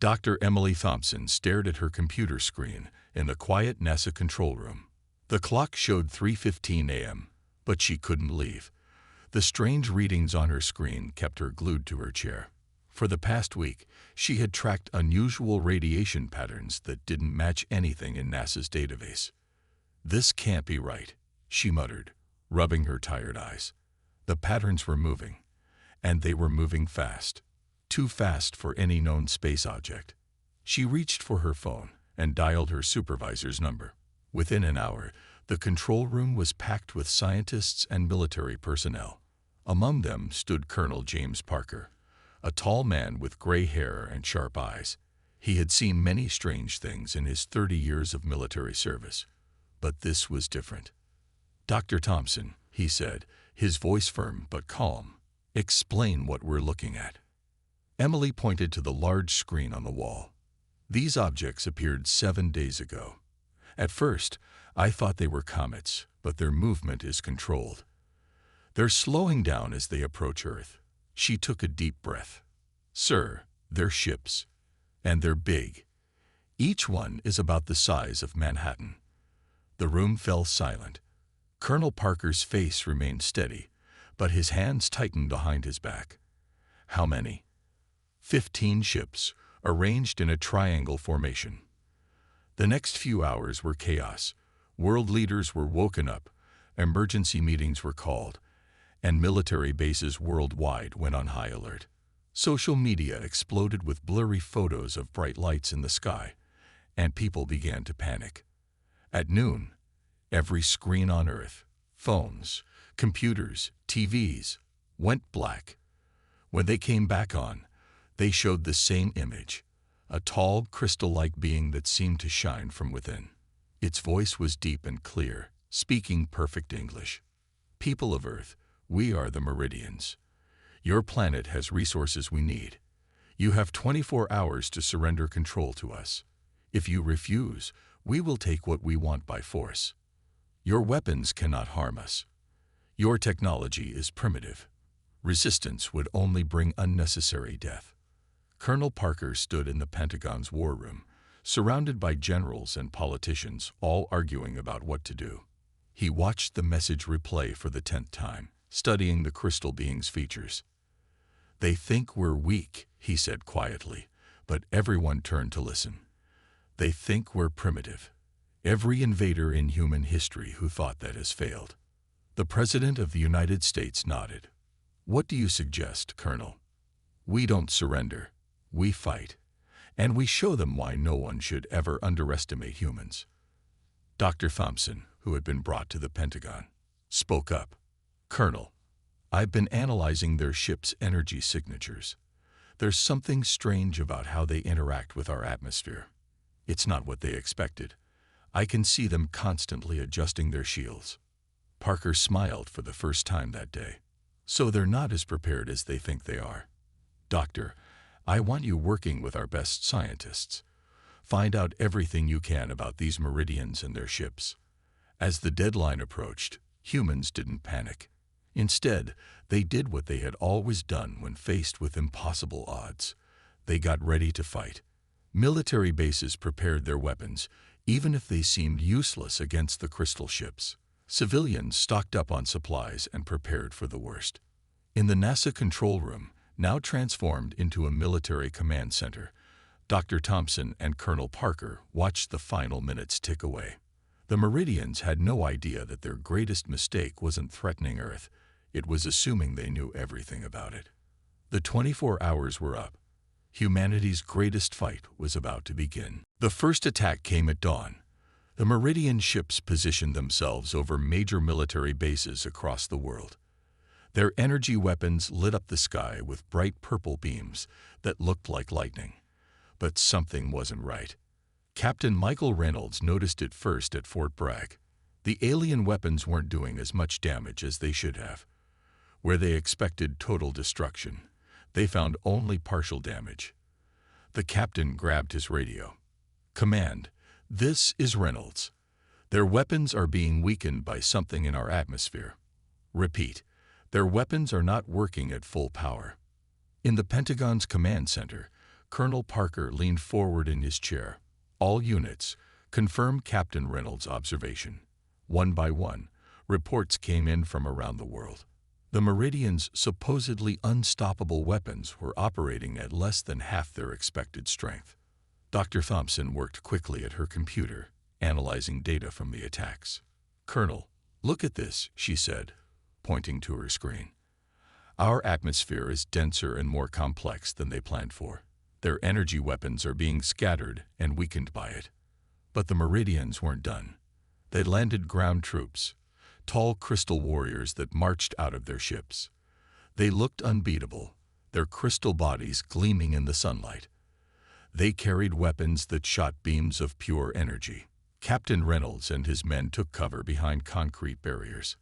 Dr. Emily Thompson stared at her computer screen in the quiet NASA control room. The clock showed 3:15 a.m., but she couldn't leave. The strange readings on her screen kept her glued to her chair. For the past week, she had tracked unusual radiation patterns that didn't match anything in NASA's database. "This can't be right," she muttered, rubbing her tired eyes. The patterns were moving, and they were moving fast. Too fast for any known space object. She reached for her phone and dialed her supervisor's number. Within an hour, the control room was packed with scientists and military personnel. Among them stood Colonel James Parker, a tall man with gray hair and sharp eyes. He had seen many strange things in his 30 years of military service, but this was different. "Dr. Thompson," he said, his voice firm but calm, "explain what we're looking at." Emily pointed to the large screen on the wall. "These objects appeared 7 days ago. At first, I thought they were comets, but their movement is controlled. They're slowing down as they approach Earth." She took a deep breath. "Sir, they're ships, and they're big. Each one is about the size of Manhattan." The room fell silent. Colonel Parker's face remained steady, but his hands tightened behind his back. "How many?" 15 ships, arranged in a triangle formation. The next few hours were chaos. World leaders were woken up, emergency meetings were called, and military bases worldwide went on high alert. Social media exploded with blurry photos of bright lights in the sky, and people began to panic. At noon, every screen on Earth, phones, computers, TVs, went black. When they came back on, they showed the same image, a tall, crystal-like being that seemed to shine from within. Its voice was deep and clear, speaking perfect English. "People of Earth, we are the Meridians. Your planet has resources we need. You have 24 hours to surrender control to us. If you refuse, we will take what we want by force. Your weapons cannot harm us. Your technology is primitive. Resistance would only bring unnecessary death." Colonel Parker stood in the Pentagon's war room, surrounded by generals and politicians, all arguing about what to do. He watched the message replay for the 10th time, studying the crystal being's features. "They think we're weak," he said quietly, but everyone turned to listen. "They think we're primitive. Every invader in human history who thought that has failed." The President of the United States nodded. "What do you suggest, Colonel?" "We don't surrender. We fight, and we show them why no one should ever underestimate humans." Dr. Thompson, who had been brought to the Pentagon, spoke up. "Colonel, I've been analyzing their ship's energy signatures. There's something strange about how they interact with our atmosphere. It's not what they expected. I can see them constantly adjusting their shields." Parker smiled for the first time that day. "So they're not as prepared as they think they are. Doctor, I want you working with our best scientists. Find out everything you can about these Meridians and their ships." As the deadline approached, humans didn't panic. Instead, they did what they had always done when faced with impossible odds. They got ready to fight. Military bases prepared their weapons, even if they seemed useless against the crystal ships. Civilians stocked up on supplies and prepared for the worst. In the NASA control room, now transformed into a military command center, Dr. Thompson and Colonel Parker watched the final minutes tick away. The Meridians had no idea that their greatest mistake wasn't threatening Earth. It was assuming they knew everything about it. The 24 hours were up. Humanity's greatest fight was about to begin. The first attack came at dawn. The Meridian ships positioned themselves over major military bases across the world. Their energy weapons lit up the sky with bright purple beams that looked like lightning. But something wasn't right. Captain Michael Reynolds noticed it first at Fort Bragg. The alien weapons weren't doing as much damage as they should have. Where they expected total destruction, they found only partial damage. The captain grabbed his radio. "Command, this is Reynolds. Their weapons are being weakened by something in our atmosphere. Repeat, their weapons are not working at full power." In the Pentagon's command center, Colonel Parker leaned forward in his chair. All units, confirm Captain Reynolds' observation. One by one, reports came in from around the world. The Meridians' supposedly unstoppable weapons were operating at less than half their expected strength. Dr. Thompson worked quickly at her computer, analyzing data from the attacks. "Colonel, look at this," she said, pointing to her screen. "Our atmosphere is denser and more complex than they planned for. Their energy weapons are being scattered and weakened by it. But the Meridians weren't done. They landed ground troops, tall crystal warriors that marched out of their ships. They looked unbeatable, their crystal bodies gleaming in the sunlight. They carried weapons that shot beams of pure energy. Captain Reynolds and his men took cover behind concrete barriers.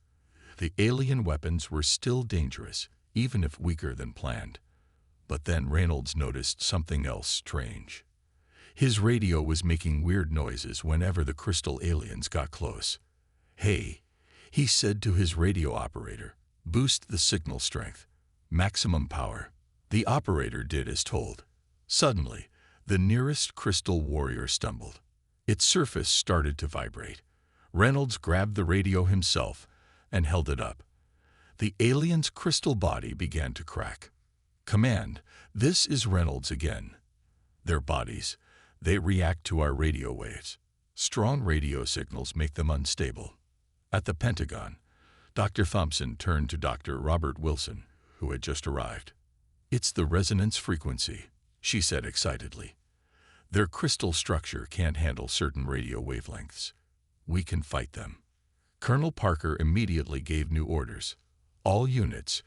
The alien weapons were still dangerous, even if weaker than planned. But then Reynolds noticed something else strange. His radio was making weird noises whenever the crystal aliens got close. "Hey," he said to his radio operator, "boost the signal strength. Maximum power." The operator did as told. Suddenly, the nearest crystal warrior stumbled. Its surface started to vibrate. Reynolds grabbed the radio himself and held it up. The alien's crystal body began to crack. "Command, this is Reynolds again. Their bodies, they react to our radio waves. Strong radio signals make them unstable." At the Pentagon, Dr. Thompson turned to Dr. Robert Wilson, who had just arrived. "It's the resonance frequency," she said excitedly. "Their crystal structure can't handle certain radio wavelengths. We can fight them." Colonel Parker immediately gave new orders. "All units,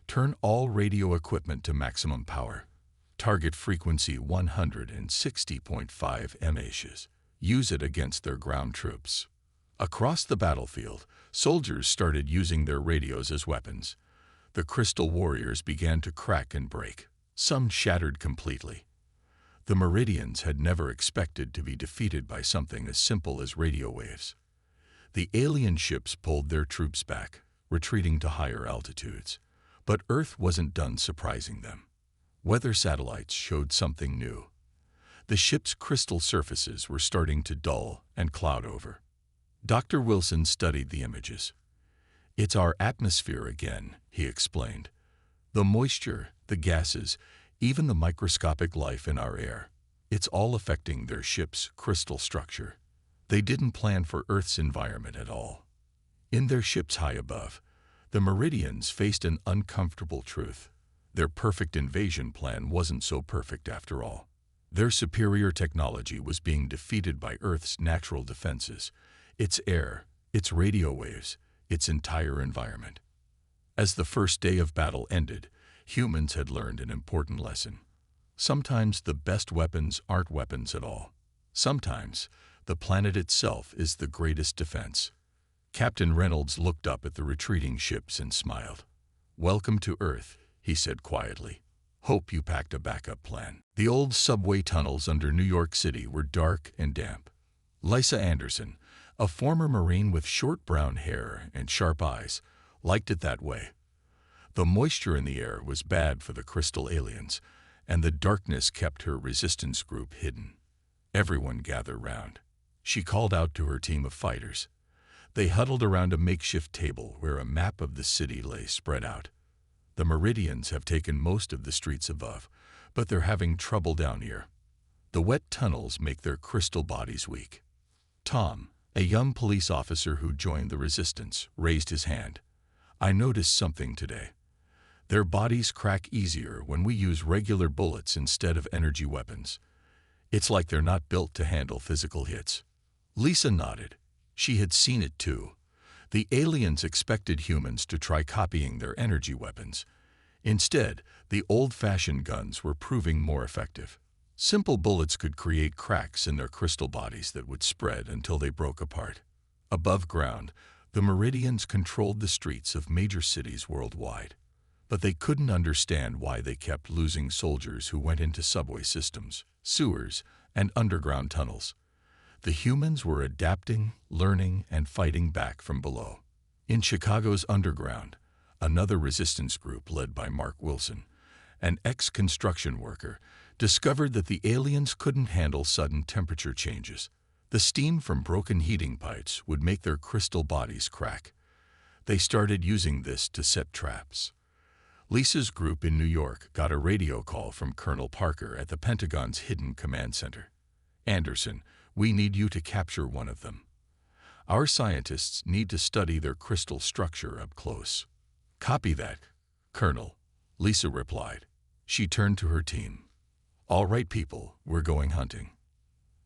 turn all radio equipment to maximum power. Target frequency 160.5 MHz. Use it against their ground troops." Across the battlefield, soldiers started using their radios as weapons. The crystal warriors began to crack and break. Some shattered completely. The Meridians had never expected to be defeated by something as simple as radio waves. The alien ships pulled their troops back, retreating to higher altitudes. But Earth wasn't done surprising them. Weather satellites showed something new. The ship's crystal surfaces were starting to dull and cloud over. Dr. Wilson studied the images. "It's our atmosphere again," he explained. "The moisture, the gases, even the microscopic life in our air. It's all affecting their ship's crystal structure. They didn't plan for Earth's environment at all." In their ships high above, the Meridians faced an uncomfortable truth. Their perfect invasion plan wasn't so perfect after all. Their superior technology was being defeated by Earth's natural defenses, its air, its radio waves, its entire environment. As the first day of battle ended, humans had learned an important lesson. Sometimes the best weapons aren't weapons at all. Sometimes the planet itself is the greatest defense. Captain Reynolds looked up at the retreating ships and smiled. "Welcome to Earth," he said quietly. "Hope you packed a backup plan." The old subway tunnels under New York City were dark and damp. Lisa Anderson, a former Marine with short brown hair and sharp eyes, liked it that way. The moisture in the air was bad for the crystal aliens, and the darkness kept her resistance group hidden. Everyone gathered round. She called out to her team of fighters. They huddled around a makeshift table where a map of the city lay spread out. The Meridians have taken most of the streets above, but they're having trouble down here. The wet tunnels make their crystal bodies weak. Tom, a young police officer who joined the resistance, raised his hand. "I noticed something today. Their bodies crack easier when we use regular bullets instead of energy weapons. It's like they're not built to handle physical hits." Lisa nodded. She had seen it too. The aliens expected humans to try copying their energy weapons. Instead, the old-fashioned guns were proving more effective. Simple bullets could create cracks in their crystal bodies that would spread until they broke apart. Above ground, the Meridians controlled the streets of major cities worldwide. But they couldn't understand why they kept losing soldiers who went into subway systems, sewers, and underground tunnels. The humans were adapting, learning, and fighting back from below. In Chicago's underground, another resistance group led by Mark Wilson, an ex-construction worker, discovered that the aliens couldn't handle sudden temperature changes. The steam from broken heating pipes would make their crystal bodies crack. They started using this to set traps. Lisa's group in New York got a radio call from Colonel Parker at the Pentagon's hidden command center. "Anderson, we need you to capture one of them. Our scientists need to study their crystal structure up close." "Copy that, Colonel," Lisa replied. She turned to her team. "All right, people, we're going hunting."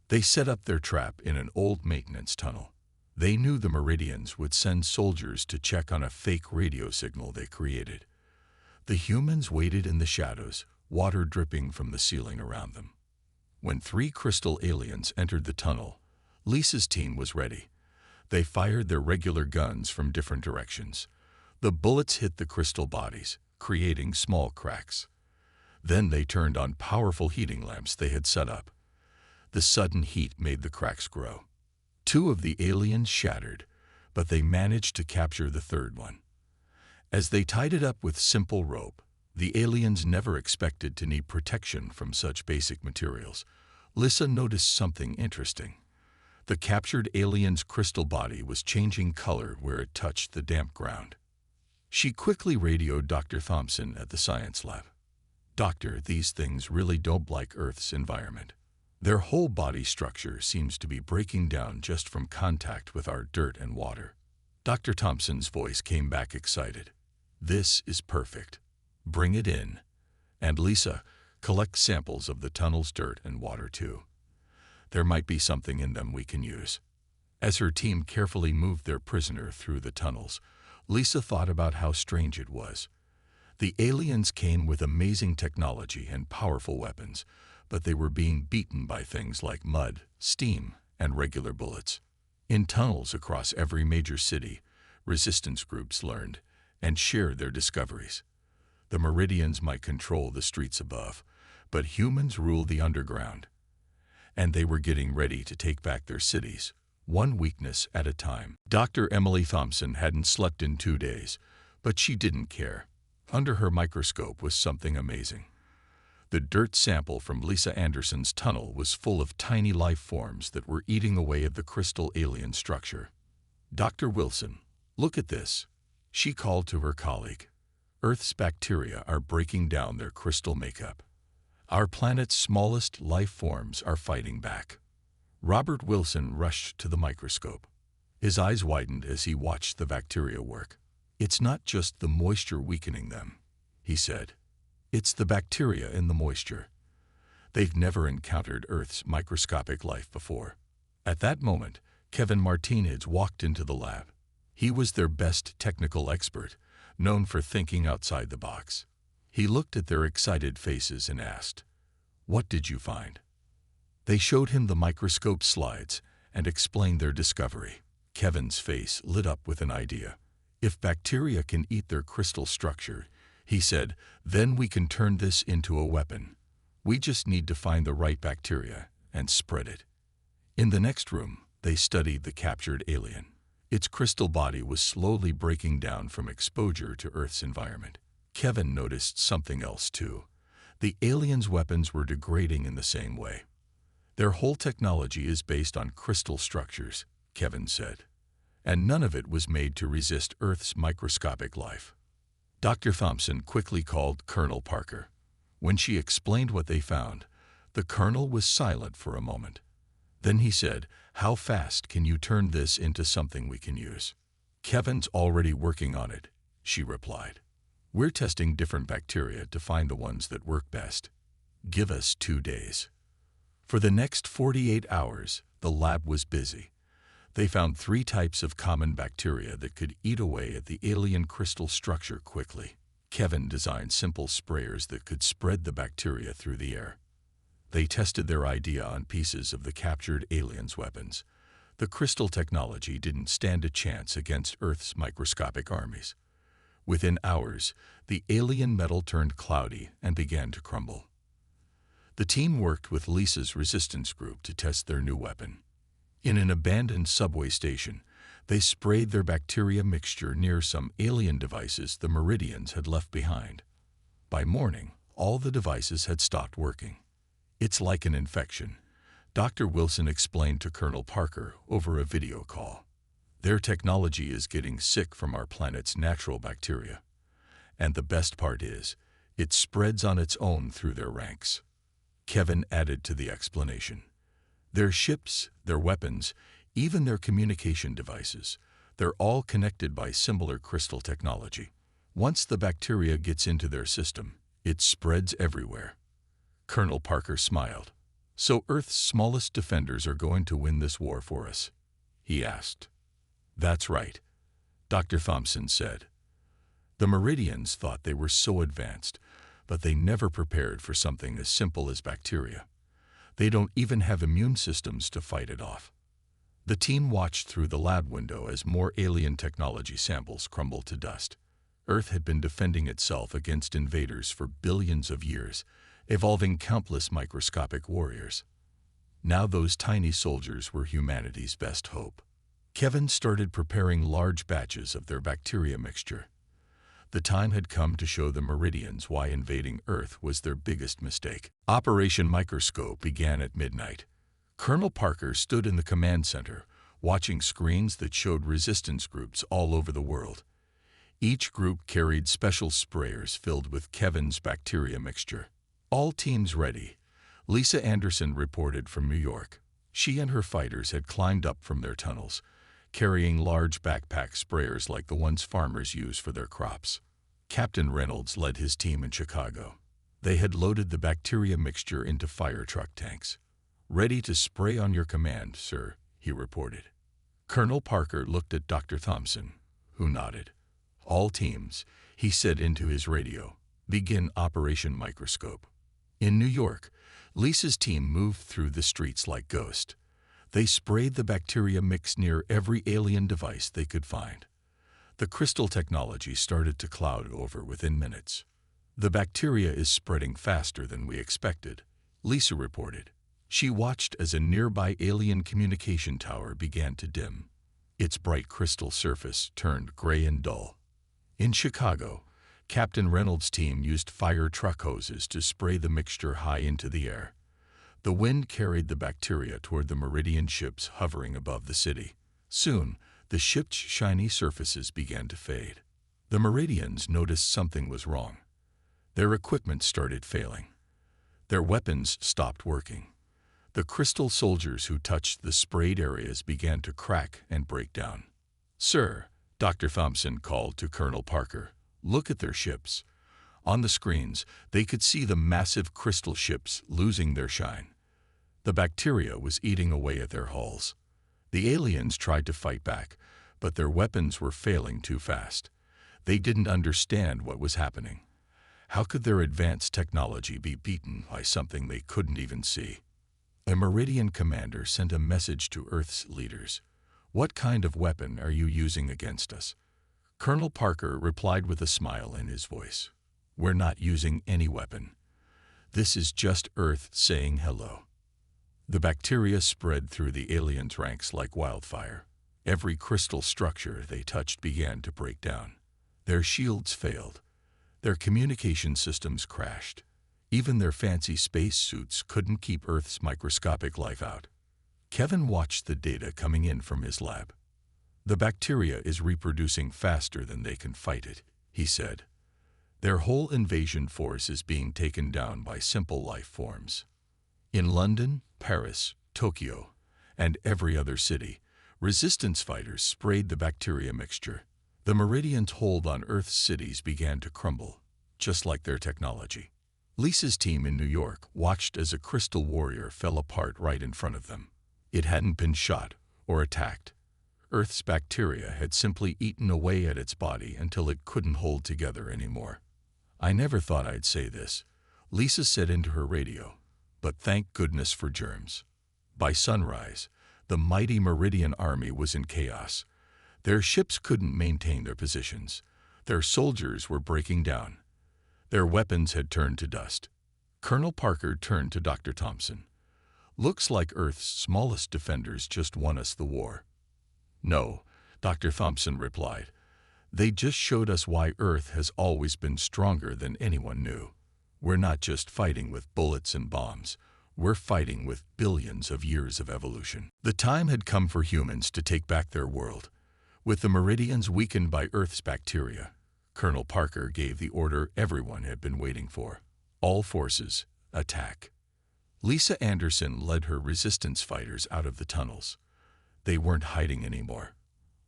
They set up their trap in an old maintenance tunnel. They knew the meridians would send soldiers to check on a fake radio signal they created. The humans waited in the shadows, water dripping from the ceiling around them. When 3 crystal aliens entered the tunnel, Lisa's team was ready. They fired their regular guns from different directions. The bullets hit the crystal bodies, creating small cracks. Then they turned on powerful heating lamps they had set up. The sudden heat made the cracks grow. 2 of the aliens shattered, but they managed to capture the 3rd one. As they tied it up with simple rope, the aliens never expected to need protection from such basic materials. Lisa noticed something interesting. The captured alien's crystal body was changing color where it touched the damp ground. She quickly radioed Dr. Thompson at the science lab. "Doctor, these things really don't like Earth's environment. Their whole body structure seems to be breaking down just from contact with our dirt and water." Dr. Thompson's voice came back excited. "This is perfect. Bring it in. And Lisa, collect samples of the tunnel's dirt and water too. There might be something in them we can use." As her team carefully moved their prisoner through the tunnels, Lisa thought about how strange it was. The aliens came with amazing technology and powerful weapons, but they were being beaten by things like mud, steam, and regular bullets. In tunnels across every major city, resistance groups learned and shared their discoveries. The meridians might control the streets above, but humans ruled the underground. And they were getting ready to take back their cities, one weakness at a time. Dr. Emily Thompson hadn't slept in 2 days, but she didn't care. Under her microscope was something amazing. The dirt sample from Lisa Anderson's tunnel was full of tiny life forms that were eating away at the crystal alien structure. "Dr. Wilson, look at this," she called to her colleague. "Earth's bacteria are breaking down their crystal makeup. Our planet's smallest life forms are fighting back." Robert Wilson rushed to the microscope. His eyes widened as he watched the bacteria work. "It's not just the moisture weakening them," he said. "It's the bacteria in the moisture. They've never encountered Earth's microscopic life before." At that moment, Kevin Martinez walked into the lab. He was their best technical expert, known for thinking outside the box. He looked at their excited faces and asked, "What did you find?" They showed him the microscope slides and explained their discovery. Kevin's face lit up with an idea. "If bacteria can eat their crystal structure," he said, "then we can turn this into a weapon. We just need to find the right bacteria and spread it." In the next room, they studied the captured alien. Its crystal body was slowly breaking down from exposure to Earth's environment. Kevin noticed something else too. The aliens' weapons were degrading in the same way. "Their whole technology is based on crystal structures," Kevin said, "and none of it was made to resist Earth's microscopic life." Dr. Thompson quickly called Colonel Parker. When she explained what they found, the colonel was silent for a moment. Then he said, "How fast can you turn this into something we can use?" "Kevin's already working on it," she replied. "We're testing different bacteria to find the ones that work best. Give us 2 days." For the next 48 hours, the lab was busy. They found 3 types of common bacteria that could eat away at the alien crystal structure quickly. Kevin designed simple sprayers that could spread the bacteria through the air. They tested their idea on pieces of the captured aliens' weapons. The crystal technology didn't stand a chance against Earth's microscopic armies. Within hours, the alien metal turned cloudy and began to crumble. The team worked with Lisa's resistance group to test their new weapon. In an abandoned subway station, they sprayed their bacteria mixture near some alien devices the Meridians had left behind. By morning, all the devices had stopped working. It's like an infection, Dr. Wilson explained to Colonel Parker over a video call. Their technology is getting sick from our planet's natural bacteria. And the best part is, it spreads on its own through their ranks. Kevin added to the explanation. Their ships, their weapons, even their communication devices, they're all connected by similar crystal technology. Once the bacteria gets into their system, it spreads everywhere. Colonel Parker smiled. So Earth's smallest defenders are going to win this war for us? He asked. That's right, Dr. Thompson said. The Meridians thought they were so advanced, but they never prepared for something as simple as bacteria. They don't even have immune systems to fight it off. The team watched through the lab window as more alien technology samples crumbled to dust. Earth had been defending itself against invaders for billions of years, evolving countless microscopic warriors. Now those tiny soldiers were humanity's best hope. Kevin started preparing large batches of their bacteria mixture. The time had come to show the Meridians why invading Earth was their biggest mistake. Operation Microscope began at midnight. Colonel Parker stood in the command center, watching screens that showed resistance groups all over the world. Each group carried special sprayers filled with Kevin's bacteria mixture. All teams ready, Lisa Anderson reported from New York. She and her fighters had climbed up from their tunnels, carrying large backpack sprayers like the ones farmers use for their crops. Captain Reynolds led his team in Chicago. They had loaded the bacteria mixture into fire truck tanks. Ready to spray on your command, sir, he reported. Colonel Parker looked at Dr. Thompson, who nodded. All teams, he said into his radio, begin Operation Microscope. In New York, Lisa's team moved through the streets like ghosts. They sprayed the bacteria mix near every alien device they could find. The crystal technology started to cloud over within minutes. The bacteria is spreading faster than we expected, Lisa reported. She watched as a nearby alien communication tower began to dim. Its bright crystal surface turned gray and dull. In Chicago, Captain Reynolds' team used fire truck hoses to spray the mixture high into the air. The wind carried the bacteria toward the Meridian ships hovering above the city. Soon, the ships' shiny surfaces began to fade. The Meridians noticed something was wrong. Their equipment started failing. Their weapons stopped working. The crystal soldiers who touched the sprayed areas began to crack and break down. Sir, Dr. Thompson called to Colonel Parker, look at their ships. On the screens, they could see the massive crystal ships losing their shine. The bacteria was eating away at their hulls. The aliens tried to fight back, but their weapons were failing too fast. They didn't understand what was happening. How could their advanced technology be beaten by something they couldn't even see? A Meridian commander sent a message to Earth's leaders. What kind of weapon are you using against us? Colonel Parker replied with a smile in his voice. We're not using any weapon. This is just Earth saying hello. The bacteria spread through the aliens' ranks like wildfire. Every crystal structure they touched began to break down. Their shields failed. Their communication systems crashed. Even their fancy space suits couldn't keep Earth's microscopic life out. Kevin watched the data coming in from his lab. The bacteria is reproducing faster than they can fight it, he said. Their whole invasion force is being taken down by simple life forms. In London, Paris, Tokyo, and every other city, resistance fighters sprayed the bacteria mixture. The Meridian's hold on Earth's cities began to crumble, just like their technology. Lisa's team in New York watched as a crystal warrior fell apart right in front of them. It hadn't been shot or attacked. Earth's bacteria had simply eaten away at its body until it couldn't hold together anymore. I never thought I'd say this, Lisa said into her radio, but thank goodness for germs. By sunrise, the mighty Meridian army was in chaos. Their ships couldn't maintain their positions. Their soldiers were breaking down. Their weapons had turned to dust. Colonel Parker turned to Dr. Thompson. Looks like Earth's smallest defenders just won us the war. No, Dr. Thompson replied. They just showed us why Earth has always been stronger than anyone knew. We're not just fighting with bullets and bombs. We're fighting with billions of years of evolution. The time had come for humans to take back their world. With the meridians weakened by Earth's bacteria, Colonel Parker gave the order everyone had been waiting for. All forces, attack. Lisa Anderson led her resistance fighters out of the tunnels. They weren't hiding anymore.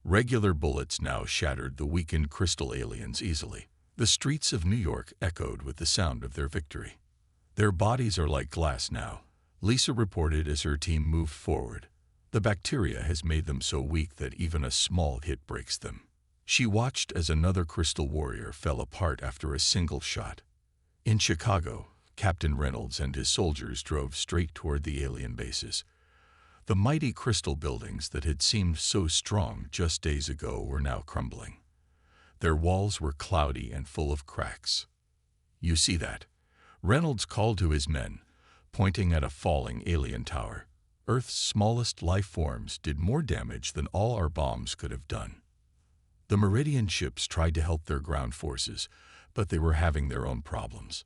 Regular bullets now shattered the weakened crystal aliens easily. The streets of New York echoed with the sound of their victory. Their bodies are like glass now, Lisa reported as her team moved forward. The bacteria has made them so weak that even a small hit breaks them. She watched as another crystal warrior fell apart after a single shot. In Chicago, Captain Reynolds and his soldiers drove straight toward the alien bases. The mighty crystal buildings that had seemed so strong just days ago were now crumbling. Their walls were cloudy and full of cracks. "You see that?" Reynolds called to his men, pointing at a falling alien tower. "Earth's smallest life forms did more damage than all our bombs could have done." The Meridian ships tried to help their ground forces, but they were having their own problems.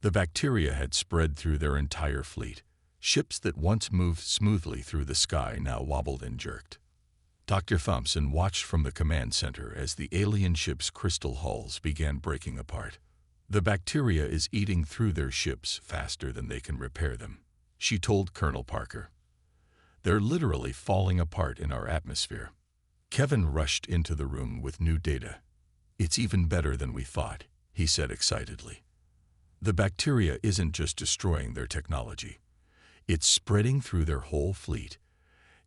The bacteria had spread through their entire fleet. Ships that once moved smoothly through the sky now wobbled and jerked. Dr. Thompson watched from the command center as the alien ships' crystal hulls began breaking apart. "The bacteria is eating through their ships faster than they can repair them," she told Colonel Parker. "They're literally falling apart in our atmosphere." Kevin rushed into the room with new data. "It's even better than we thought," he said excitedly. "The bacteria isn't just destroying their technology. It's spreading through their whole fleet.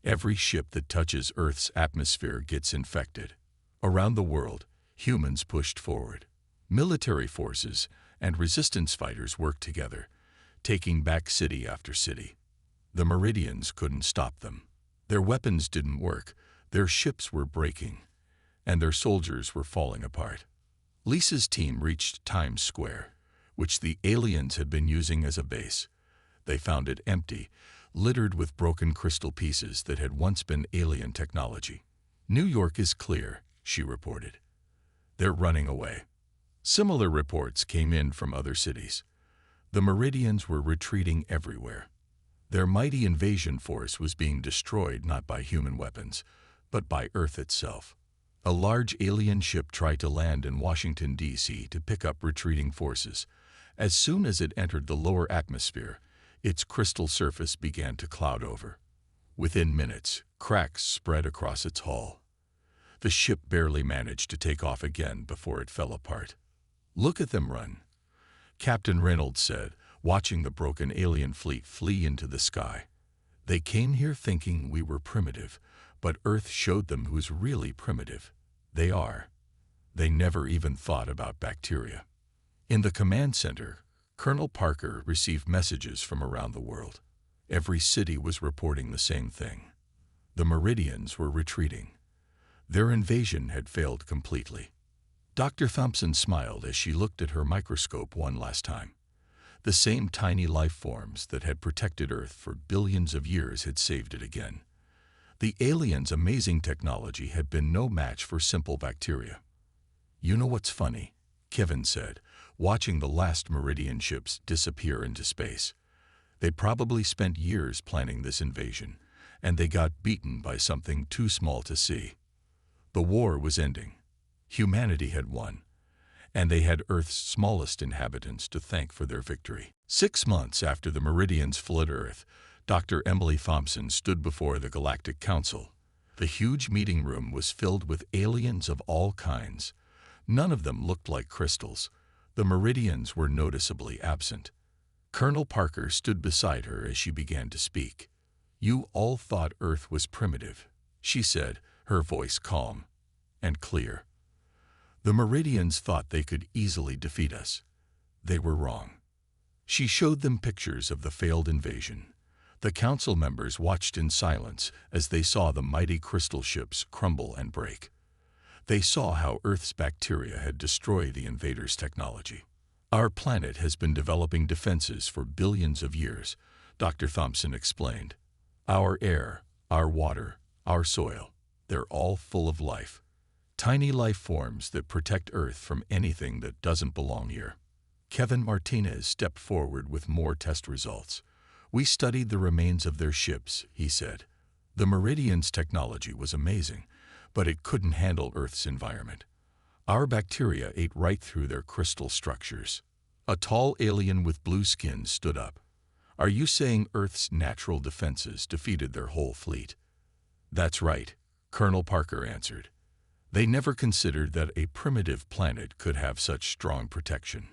Every ship that touches Earth's atmosphere gets infected." Around the world, humans pushed forward. Military forces and resistance fighters worked together, taking back city after city. The Meridians couldn't stop them. Their weapons didn't work, their ships were breaking, and their soldiers were falling apart. Lisa's team reached Times Square, which the aliens had been using as a base. They found it empty, littered with broken crystal pieces that had once been alien technology. "New York is clear," she reported. "They're running away." Similar reports came in from other cities. The Meridians were retreating everywhere. Their mighty invasion force was being destroyed not by human weapons, but by Earth itself. A large alien ship tried to land in Washington, D.C. to pick up retreating forces. As soon as it entered the lower atmosphere, its crystal surface began to cloud over. Within minutes, cracks spread across its hull. The ship barely managed to take off again before it fell apart. "Look at them run," Captain Reynolds said, watching the broken alien fleet flee into the sky. "They came here thinking we were primitive, but Earth showed them who's really primitive. They are. They never even thought about bacteria." In the command center, Colonel Parker received messages from around the world. Every city was reporting the same thing. The Meridians were retreating. Their invasion had failed completely. Dr. Thompson smiled as she looked at her microscope one last time. The same tiny life forms that had protected Earth for billions of years had saved it again. The aliens' amazing technology had been no match for simple bacteria. "You know what's funny?" Kevin said, watching the last Meridian ships disappear into space. "They probably spent years planning this invasion, and they got beaten by something too small to see. The war was ending. Humanity had won, and they had Earth's smallest inhabitants to thank for their victory." 6 months after the Meridians fled Earth, Dr. Emily Thompson stood before the Galactic Council. The huge meeting room was filled with aliens of all kinds. None of them looked like crystals. The Meridians were noticeably absent. Colonel Parker stood beside her as she began to speak. "You all thought Earth was primitive," she said, her voice calm and clear. "The Meridians thought they could easily defeat us. They were wrong." She showed them pictures of the failed invasion. The council members watched in silence as they saw the mighty crystal ships crumble and break. They saw how Earth's bacteria had destroyed the invaders' technology. "Our planet has been developing defenses for billions of years," Dr. Thompson explained. "Our air, our water, our soil, they're all full of life. Tiny life forms that protect Earth from anything that doesn't belong here." Kevin Martinez stepped forward with more test results. We studied the remains of their ships, he said. The Meridian's technology was amazing, but it couldn't handle Earth's environment. Our bacteria ate right through their crystal structures. A tall alien with blue skin stood up. Are you saying Earth's natural defenses defeated their whole fleet? That's right, Colonel Parker answered. They never considered that a primitive planet could have such strong protection.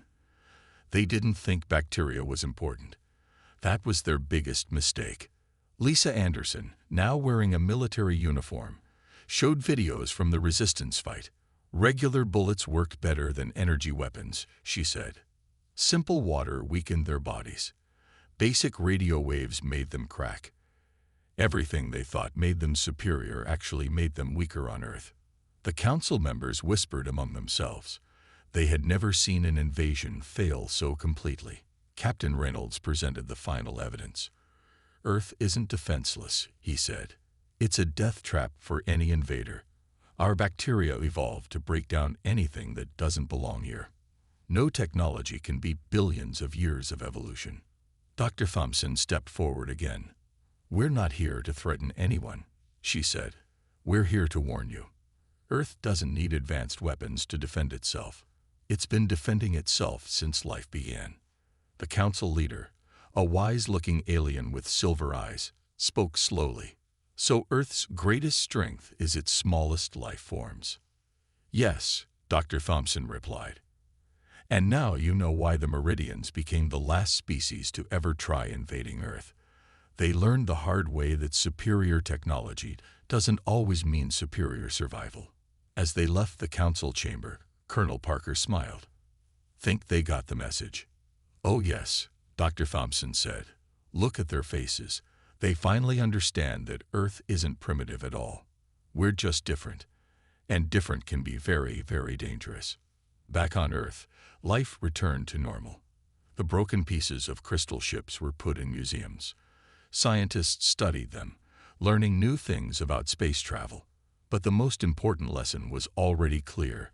They didn't think bacteria was important. That was their biggest mistake. Lisa Anderson, now wearing a military uniform, showed videos from the resistance fight. Regular bullets worked better than energy weapons, she said. Simple water weakened their bodies. Basic radio waves made them crack. Everything they thought made them superior actually made them weaker on Earth. The council members whispered among themselves. They had never seen an invasion fail so completely. Captain Reynolds presented the final evidence. Earth isn't defenseless, he said. It's a death trap for any invader. Our bacteria evolved to break down anything that doesn't belong here. No technology can beat billions of years of evolution. Dr. Thompson stepped forward again. We're not here to threaten anyone, she said. We're here to warn you. Earth doesn't need advanced weapons to defend itself. It's been defending itself since life began. The council leader, a wise-looking alien with silver eyes, spoke slowly. So Earth's greatest strength is its smallest life forms. Yes, Dr. Thompson replied. And now you know why the Meridians became the last species to ever try invading Earth. They learned the hard way that superior technology doesn't always mean superior survival. As they left the council chamber, Colonel Parker smiled. Think they got the message? Oh yes, Dr. Thompson said. Look at their faces. They finally understand that Earth isn't primitive at all. We're just different. And different can be very, very dangerous. Back on Earth, life returned to normal. The broken pieces of crystal ships were put in museums. Scientists studied them, learning new things about space travel. But the most important lesson was already clear.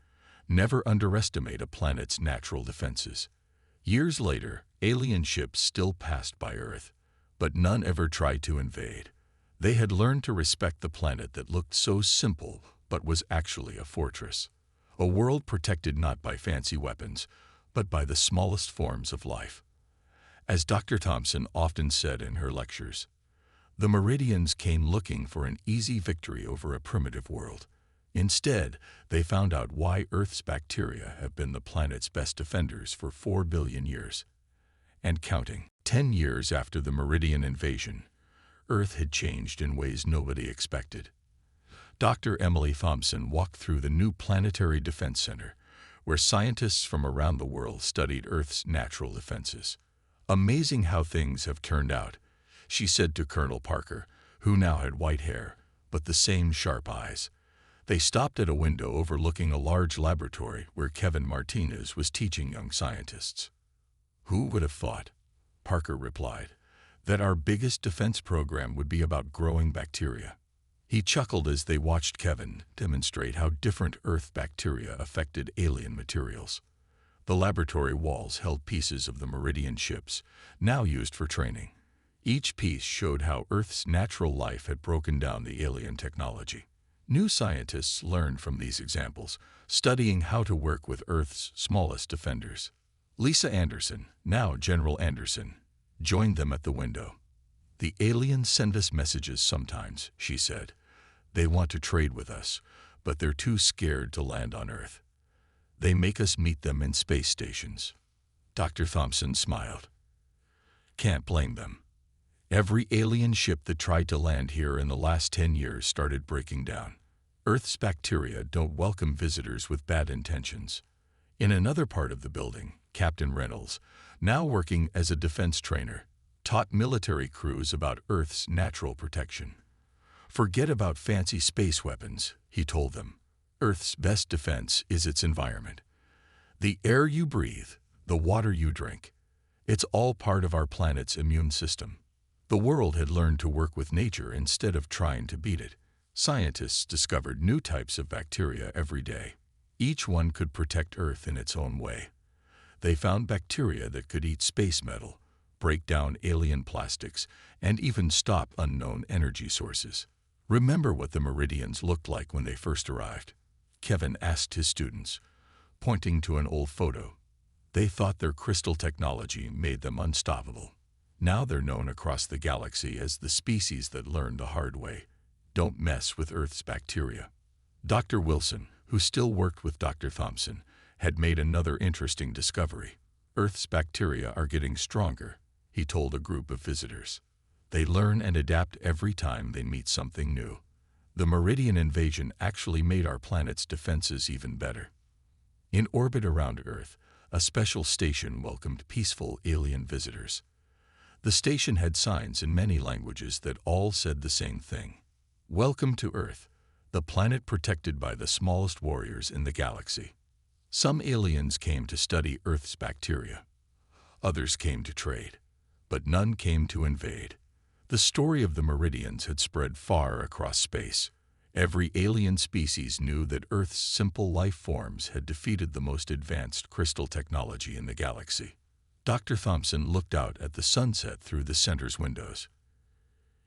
Never underestimate a planet's natural defenses. Years later, alien ships still passed by Earth, but none ever tried to invade. They had learned to respect the planet that looked so simple but was actually a fortress. A world protected not by fancy weapons, but by the smallest forms of life. As Dr. Thompson often said in her lectures, the Meridians came looking for an easy victory over a primitive world. Instead, they found out why Earth's bacteria have been the planet's best defenders for 4 billion years. And counting. 10 years after the Meridian invasion, Earth had changed in ways nobody expected. Dr. Emily Thompson walked through the new Planetary Defense Center, where scientists from around the world studied Earth's natural defenses. Amazing how things have turned out, she said to Colonel Parker, who now had white hair, but the same sharp eyes. They stopped at a window overlooking a large laboratory where Kevin Martinez was teaching young scientists. Who would have thought, Parker replied, that our biggest defense program would be about growing bacteria? He chuckled as they watched Kevin demonstrate how different Earth bacteria affected alien materials. The laboratory walls held pieces of the Meridian ships, now used for training. Each piece showed how Earth's natural life had broken down the alien technology. New scientists learned from these examples, studying how to work with Earth's smallest defenders. Lisa Anderson, now General Anderson, joined them at the window. The aliens send us messages sometimes, she said. They want to trade with us, but they're too scared to land on Earth. They make us meet them in space stations. Dr. Thompson smiled. Can't blame them. Every alien ship that tried to land here in the last 10 years started breaking down. Earth's bacteria don't welcome visitors with bad intentions. In another part of the building, Captain Reynolds, now working as a defense trainer, taught military crews about Earth's natural protection. Forget about fancy space weapons, he told them. Earth's best defense is its environment. The air you breathe, the water you drink. It's all part of our planet's immune system. The world had learned to work with nature instead of trying to beat it. Scientists discovered new types of bacteria every day. Each one could protect Earth in its own way. They found bacteria that could eat space metal, break down alien plastics, and even stop unknown energy sources. Remember what the meridians looked like when they first arrived? Kevin asked his students, pointing to an old photo. They thought their crystal technology made them unstoppable. Now they're known across the galaxy as the species that learned the hard way. Don't mess with Earth's bacteria. Dr. Wilson, who still worked with Dr. Thompson, had made another interesting discovery. Earth's bacteria are getting stronger, he told a group of visitors. They learn and adapt every time they meet something new. The meridian invasion actually made our planet's defenses even better. In orbit around Earth, a special station welcomed peaceful alien visitors. The station had signs in many languages that all said the same thing. Welcome to Earth, the planet protected by the smallest warriors in the galaxy. Some aliens came to study Earth's bacteria. Others came to trade, but none came to invade. The story of the meridians had spread far across space. Every alien species knew that Earth's simple life forms had defeated the most advanced crystal technology in the galaxy. Dr. Thompson looked out at the sunset through the center's windows.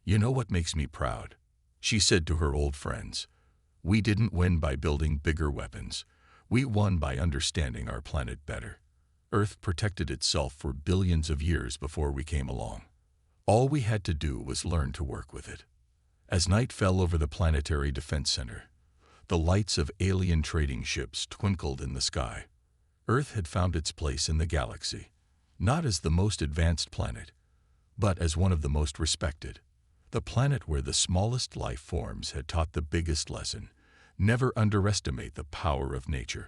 "You know what makes me proud?" she said to her old friends. "We didn't win by building bigger weapons. We won by understanding our planet better. Earth protected itself for billions of years before we came along. All we had to do was learn to work with it." As night fell over the Planetary Defense Center, the lights of alien trading ships twinkled in the sky. Earth had found its place in the galaxy, not as the most advanced planet, but as one of the most respected. The planet where the smallest life forms had taught the biggest lesson: never underestimate the power of nature.